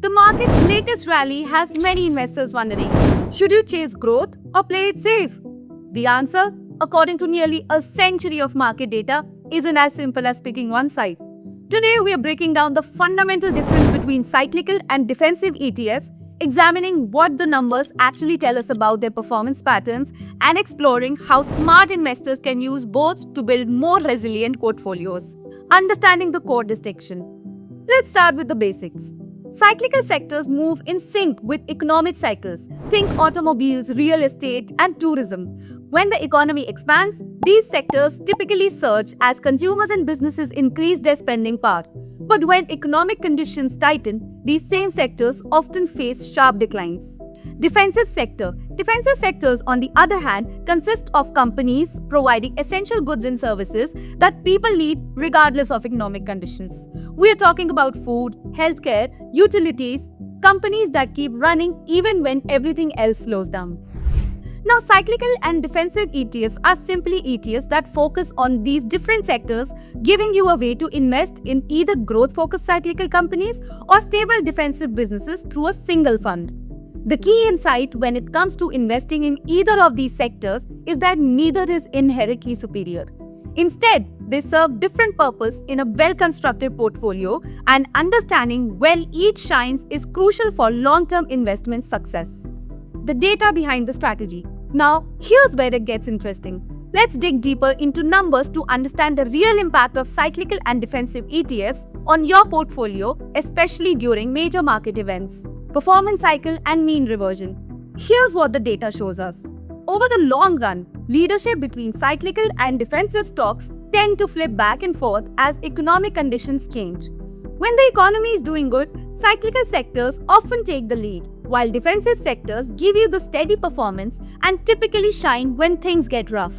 The market's latest rally has many investors wondering, should you chase growth or play it safe? The answer, according to nearly a century of market data, isn't as simple as picking one side. Today, we are breaking down the fundamental difference between cyclical and defensive ETFs, examining what the numbers actually tell us about their performance patterns, and exploring how smart investors can use both to build more resilient portfolios. Understanding the core distinction. Let's start with the basics. Cyclical sectors move in sync with economic cycles. Think automobiles, real estate, and tourism. When the economy expands, these sectors typically surge as consumers and businesses increase their spending power. But when economic conditions tighten, these same sectors often face sharp declines. Defensive sectors, on the other hand, consist of companies providing essential goods and services that people need regardless of economic conditions. We are talking about food, healthcare, utilities, companies that keep running even when everything else slows down. Now, cyclical and defensive ETFs are simply ETFs that focus on these different sectors, giving you a way to invest in either growth-focused cyclical companies or stable defensive businesses through a single fund. The key insight when it comes to investing in either of these sectors is that neither is inherently superior. Instead, they serve different purposes in a well-constructed portfolio, and understanding where each shines is crucial for long-term investment success. The data behind the strategy. Now, here's where it gets interesting. Let's dig deeper into numbers to understand the real impact of cyclical and defensive ETFs on your portfolio, especially during major market events. Performance cycle and mean reversion. Here's what the data shows us. Over the long run, leadership between cyclical and defensive stocks tend to flip back and forth as economic conditions change. When the economy is doing good, cyclical sectors often take the lead, while defensive sectors give you the steady performance and typically shine when things get rough.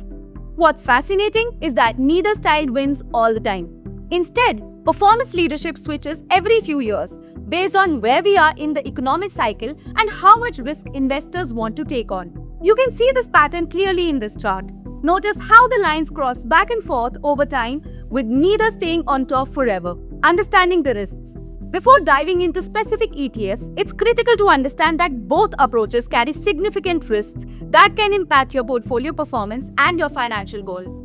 What's fascinating is that neither style wins all the time. Instead, performance leadership switches every few years based on where we are in the economic cycle and how much risk investors want to take on. You can see this pattern clearly in this chart. Notice how the lines cross back and forth over time, with neither staying on top forever. Understanding the risks. Before diving into specific ETFs, it's critical to understand that both approaches carry significant risks that can impact your portfolio performance and your financial goal.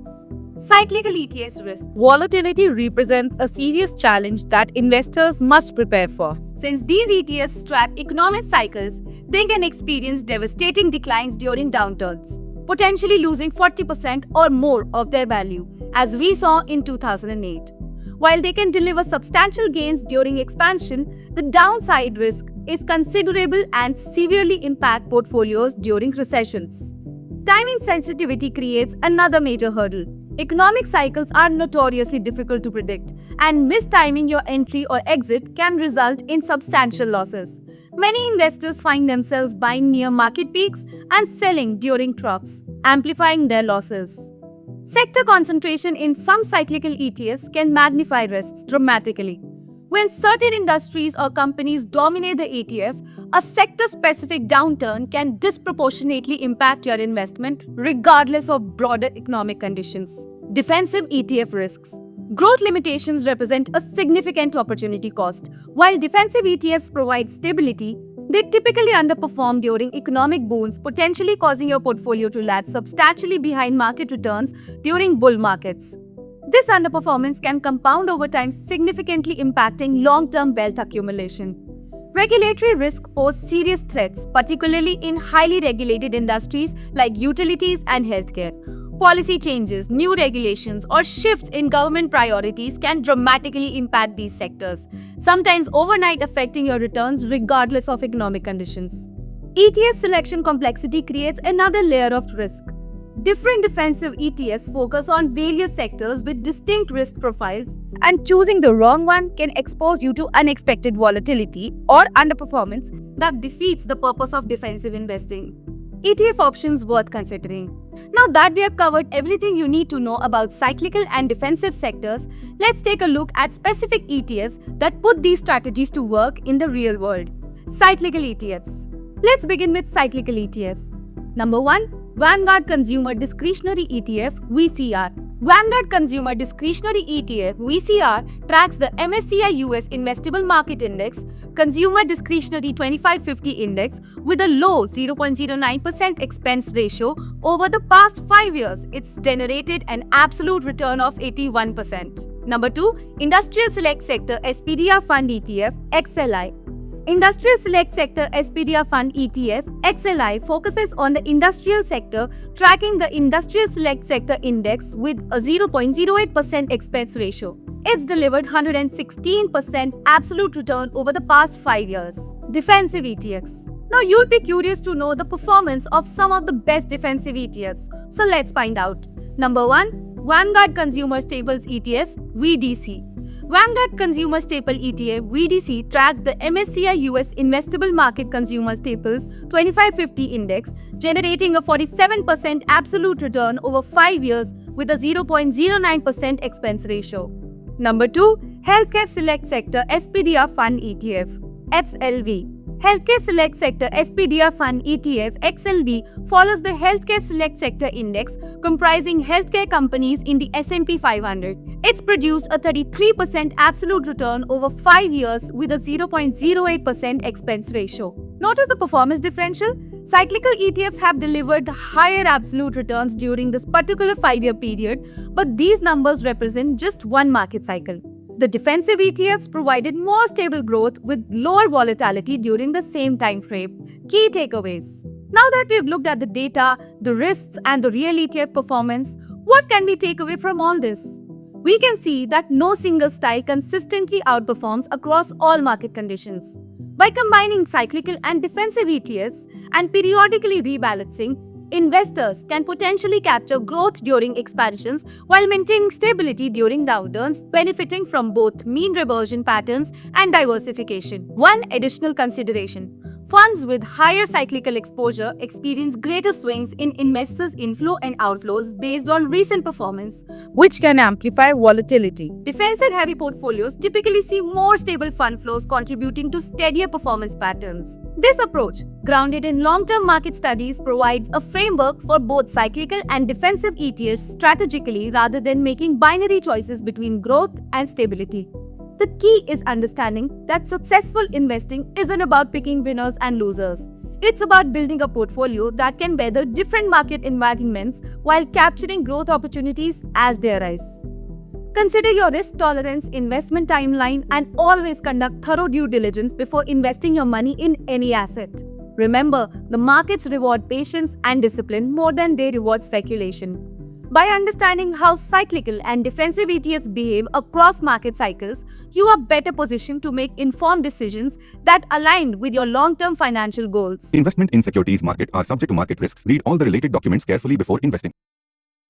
Cyclical ETFs risk. Volatility represents a serious challenge that investors must prepare for. Since these ETFs track economic cycles, they can experience devastating declines during downturns, potentially losing 40% or more of their value, as we saw in 2008. While they can deliver substantial gains during expansion, the downside risk is considerable and severely impact portfolios during recessions. Timing sensitivity creates another major hurdle. Economic cycles are notoriously difficult to predict, and mistiming your entry or exit can result in substantial losses. Many investors find themselves buying near market peaks and selling during troughs, amplifying their losses. Sector concentration in some cyclical ETFs can magnify risks dramatically. When certain industries or companies dominate the ETF, a sector-specific downturn can disproportionately impact your investment regardless of broader economic conditions. Defensive ETF risks. Growth limitations represent a significant opportunity cost. While defensive ETFs provide stability, they typically underperform during economic booms, potentially causing your portfolio to lag substantially behind market returns during bull markets. This underperformance can compound over time, significantly impacting long-term wealth accumulation. Regulatory risk pose serious threats, particularly in highly regulated industries like utilities and healthcare. Policy changes, new regulations, or shifts in government priorities can dramatically impact these sectors, sometimes overnight affecting your returns regardless of economic conditions. ETF selection complexity creates another layer of risk. Different defensive ETFs focus on various sectors with distinct risk profiles, and choosing the wrong one can expose you to unexpected volatility or underperformance that defeats the purpose of defensive investing. ETF options worth considering. Now that we have covered everything you need to know about cyclical and defensive sectors, let's take a look at specific ETFs that put these strategies to work in the real world. Cyclical ETFs. Let's begin with cyclical ETFs. Number 1. Vanguard Consumer Discretionary ETF (VCR). Vanguard Consumer Discretionary ETF (VCR) tracks the MSCI US Investable Market Index, Consumer Discretionary 2550 Index with a low 0.09% expense ratio over the past 5 years. It's generated an absolute return of 81%. Number 2. Industrial Select Sector SPDR Fund ETF XLI. Industrial Select Sector SPDR Fund ETF XLI focuses on the industrial sector, tracking the Industrial Select Sector Index with a 0.08% expense ratio. It's delivered 116% absolute return over the past 5 years. Defensive ETFs. Now you'll be curious to know the performance of some of the best defensive ETFs. So let's find out. Number 1. Vanguard Consumer Staples ETF VDC. Vanguard Consumer Staple ETF VDC tracks the MSCI US Investable Market Consumer Staples 2550 Index, generating a 47% absolute return over 5 years with a 0.09% expense ratio. Number 2. Healthcare Select Sector SPDR Fund ETF XLV. Healthcare Select Sector SPDR Fund ETF XLV follows the Healthcare Select Sector Index comprising healthcare companies in the S&P 500. It's produced a 33% absolute return over 5 years with a 0.08% expense ratio. Notice the performance differential? Cyclical ETFs have delivered higher absolute returns during this particular 5-year period, but these numbers represent just one market cycle. The defensive ETFs provided more stable growth with lower volatility during the same time frame. Key takeaways. Now that we've looked at the data, the risks, and the real ETF performance, what can we take away from all this? We can see that no single style consistently outperforms across all market conditions. By combining cyclical and defensive ETFs and periodically rebalancing, investors can potentially capture growth during expansions while maintaining stability during downturns, benefiting from both mean reversion patterns and diversification. One additional consideration. Funds with higher cyclical exposure experience greater swings in investors' inflow and outflows based on recent performance, which can amplify volatility. Defensive-heavy portfolios typically see more stable fund flows contributing to steadier performance patterns. This approach, grounded in long-term market studies, provides a framework for both cyclical and defensive ETFs strategically rather than making binary choices between growth and stability. The key is understanding that successful investing isn't about picking winners and losers. It's about building a portfolio that can weather different market environments while capturing growth opportunities as they arise. Consider your risk tolerance, investment timeline, and always conduct thorough due diligence before investing your money in any asset. Remember, the markets reward patience and discipline more than they reward speculation. By understanding how cyclical and defensive ETFs behave across market cycles, you are better positioned to make informed decisions that align with your long-term financial goals. Investment in securities market are subject to market risks. Read all the related documents carefully before investing.